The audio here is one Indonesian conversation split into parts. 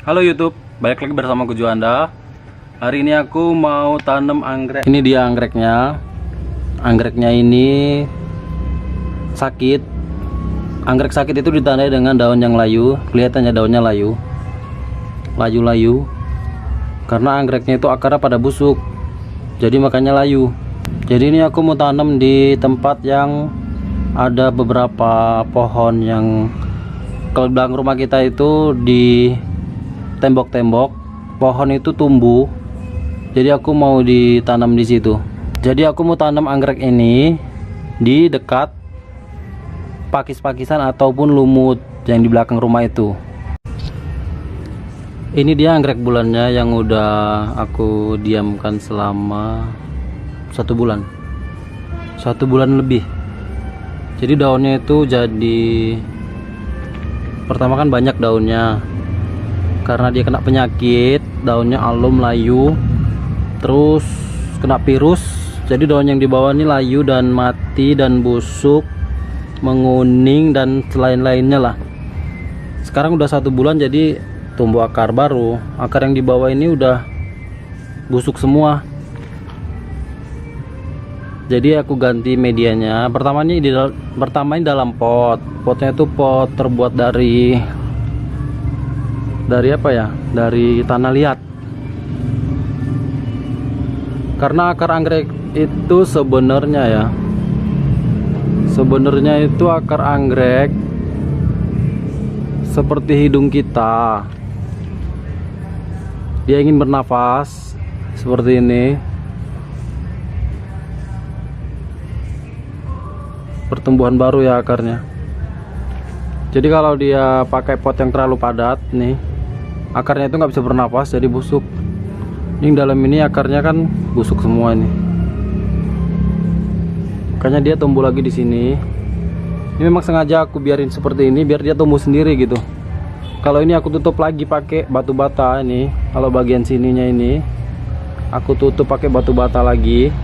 Halo YouTube, balik lagi bersama aku Juanda. Hari ini aku mau tanam anggrek. Ini dia anggreknya. Anggreknya ini sakit. Anggrek sakit itu ditandai dengan daun yang layu. Kelihatannya daunnya layu. Layu-layu. Karena anggreknya itu akarnya pada busuk. Jadi makanya layu. Jadi ini aku mau tanam di tempat yang ada beberapa pohon yang kalau di belakang rumah kita itu di tembok-tembok pohon itu tumbuh. Jadi aku mau ditanam di situ. Jadi aku mau tanam anggrek ini di dekat pakis-pakisan ataupun lumut yang di belakang rumah itu. Ini dia anggrek bulannya yang udah aku diamkan selama 1 bulan. 1 bulan lebih. Jadi daunnya itu jadi pertama kan banyak daunnya. Karena dia kena penyakit, daunnya alum, layu, terus kena virus, jadi daun yang di bawah ini layu dan mati dan busuk, menguning dan lain-lainnya lah. Sekarang udah 1 bulan jadi tumbuh akar baru. Akar yang di bawah ini udah busuk semua. Jadi aku ganti medianya. Pertama ini dalam pot. Potnya itu pot terbuat dari apa ya, dari tanah liat. Karena akar anggrek itu sebenarnya itu akar anggrek seperti hidung kita. Dia ingin bernafas seperti ini. Pertumbuhan baru ya akarnya. Jadi kalau dia pakai pot yang terlalu padat nih, akarnya itu nggak bisa bernafas, jadi busuk. Ini dalam ini akarnya kan busuk semua ini. Makanya dia tumbuh lagi di sini. Ini memang sengaja aku biarin seperti ini biar dia tumbuh sendiri gitu. Kalau ini aku tutup lagi pakai batu bata ini. Kalau bagian sininya ini aku tutup pakai batu bata lagi.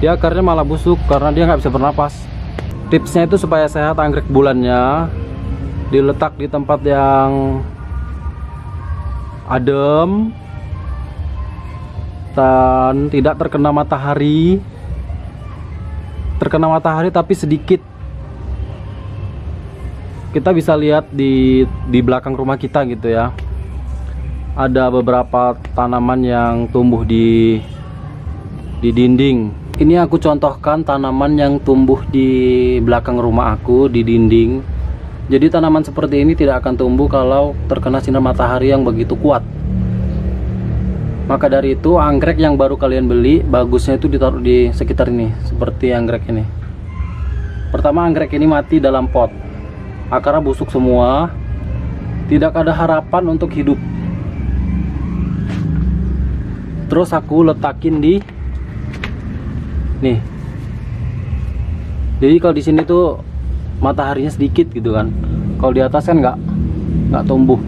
Dia akarnya malah busuk karena dia nggak bisa bernafas. Tipsnya itu supaya sehat anggrek bulannya diletak di tempat yang adem dan tidak terkena matahari. Terkena matahari tapi sedikit. Kita bisa lihat di belakang rumah kita gitu ya. Ada beberapa tanaman yang tumbuh di dinding. Ini aku contohkan tanaman yang tumbuh di belakang rumah aku di dinding. Jadi tanaman seperti ini tidak akan tumbuh kalau terkena sinar matahari yang begitu kuat. Maka dari itu anggrek yang baru kalian beli bagusnya itu ditaruh di sekitar ini, seperti anggrek ini. Pertama, anggrek ini mati dalam pot. Akarnya busuk semua. Tidak ada harapan untuk hidup. Terus aku letakin di nih. Jadi kalau di sini tuh mataharinya sedikit gitu kan. Kalau di atas kan nggak tumbuh.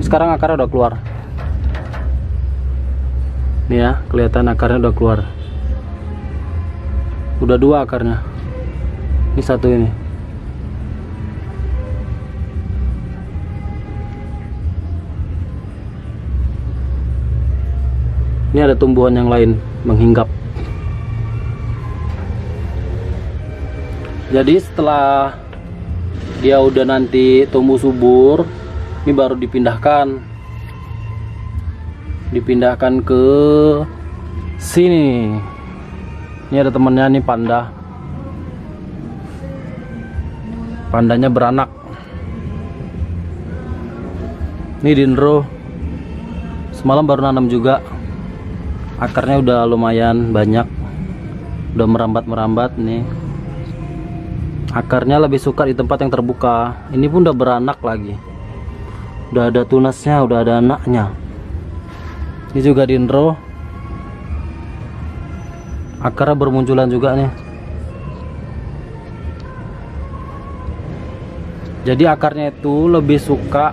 Sekarang akarnya udah keluar. Nih ya, kelihatan akarnya udah keluar. Udah 2 akarnya. Ini 1 ini. Ini ada tumbuhan yang lain menghinggap. Jadi setelah dia udah nanti tumbuh subur, ini baru dipindahkan ke sini. Ini ada temennya nih, pandanya beranak. Ini dendro semalam baru nanam juga. Akarnya udah lumayan banyak, udah merambat nih. Akarnya lebih suka di tempat yang terbuka. Ini pun udah beranak lagi, udah ada tunasnya, udah ada anaknya. Ini juga dendro, akarnya bermunculan juga nih. Jadi akarnya itu lebih suka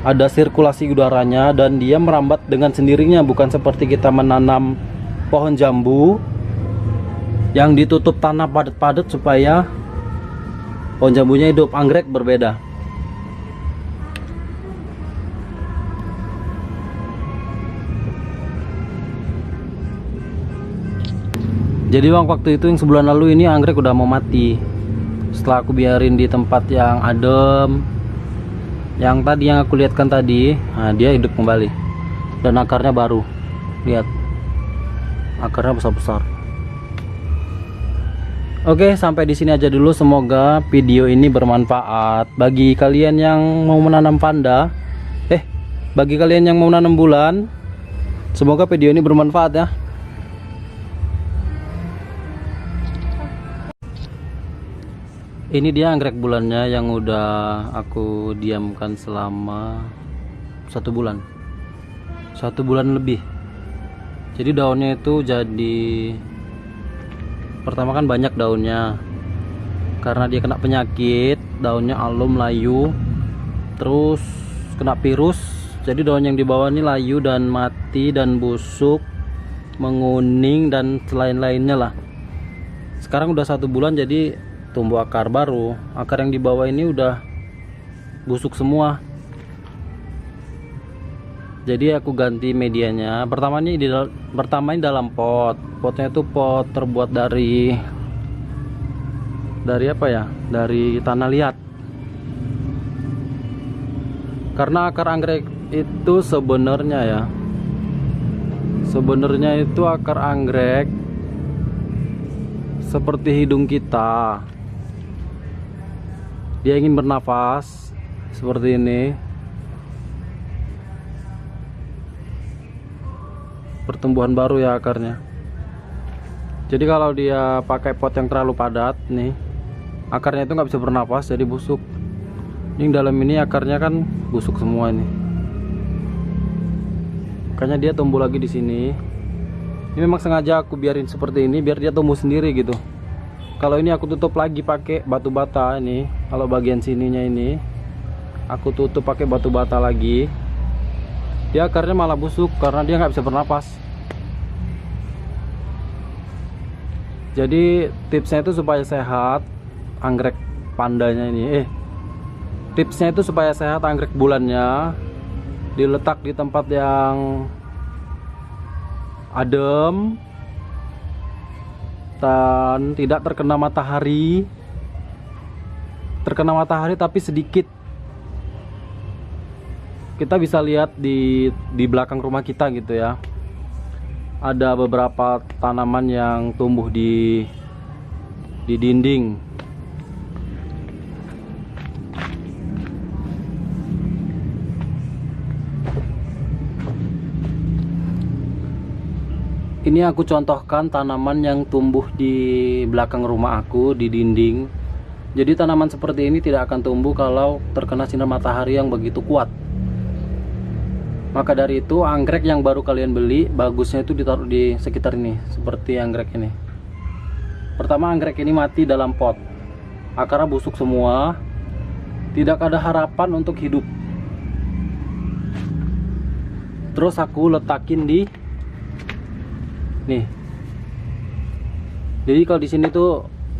ada sirkulasi udaranya dan dia merambat dengan sendirinya, bukan seperti kita menanam pohon jambu yang ditutup tanah padat-padat supaya pohon jambunya hidup. Anggrek berbeda. Jadi waktu itu yang sebulan lalu ini anggrek udah mau mati. Setelah aku biarin di tempat yang adem, yang tadi yang aku lihatkan tadi, nah dia hidup kembali. Dan akarnya baru. Lihat. Akarnya besar-besar. Oke, sampai di sini aja dulu. Semoga video ini bermanfaat bagi kalian yang mau menanam panda. Bagi kalian yang mau menanam bulan, semoga video ini bermanfaat ya. Ini dia anggrek bulannya yang udah aku diamkan selama 1 bulan. 1 bulan lebih. Jadi daunnya itu jadi, pertama kan banyak daunnya karena dia kena penyakit, daunnya alum, layu, terus kena virus. Jadi daun yang di bawah ini layu dan mati dan busuk, menguning dan lain-lainnya lah. Sekarang udah 1 bulan jadi tumbuh akar baru. Akar yang di bawah ini udah busuk semua. Jadi aku ganti medianya. Pertama ini dalam pot. Potnya itu pot terbuat dari apa ya? Dari tanah liat. Karena akar anggrek itu sebenarnya itu akar anggrek seperti hidung kita. Dia ingin bernafas seperti ini. Pertumbuhan baru ya akarnya. Jadi kalau dia pakai pot yang terlalu padat nih, akarnya itu nggak bisa bernafas, jadi busuk. Ini dalam ini akarnya kan busuk semua ini. Makanya dia tumbuh lagi di sini. Ini memang sengaja aku biarin seperti ini biar dia tumbuh sendiri gitu. Kalau ini aku tutup lagi pakai batu bata ini. Kalau bagian sininya ini aku tutup pakai batu bata lagi. Dia akarnya malah busuk karena dia nggak bisa bernapas. Jadi tipsnya itu supaya sehat anggrek pandanya ini. Tipsnya itu supaya sehat anggrek bulannya, diletak di tempat yang adem dan tidak terkena matahari. Terkena matahari tapi sedikit. Kita bisa lihat di belakang rumah kita gitu ya. Ada beberapa tanaman yang tumbuh di dinding. Ini aku contohkan tanaman yang tumbuh di belakang rumah aku di dinding. Jadi tanaman seperti ini tidak akan tumbuh kalau terkena sinar matahari yang begitu kuat. Maka dari itu anggrek yang baru kalian beli bagusnya itu ditaruh di sekitar ini, seperti anggrek ini. Pertama, anggrek ini mati dalam pot. Akarnya busuk semua. Tidak ada harapan untuk hidup. Terus aku letakin di nih. Jadi kalau di sini tuh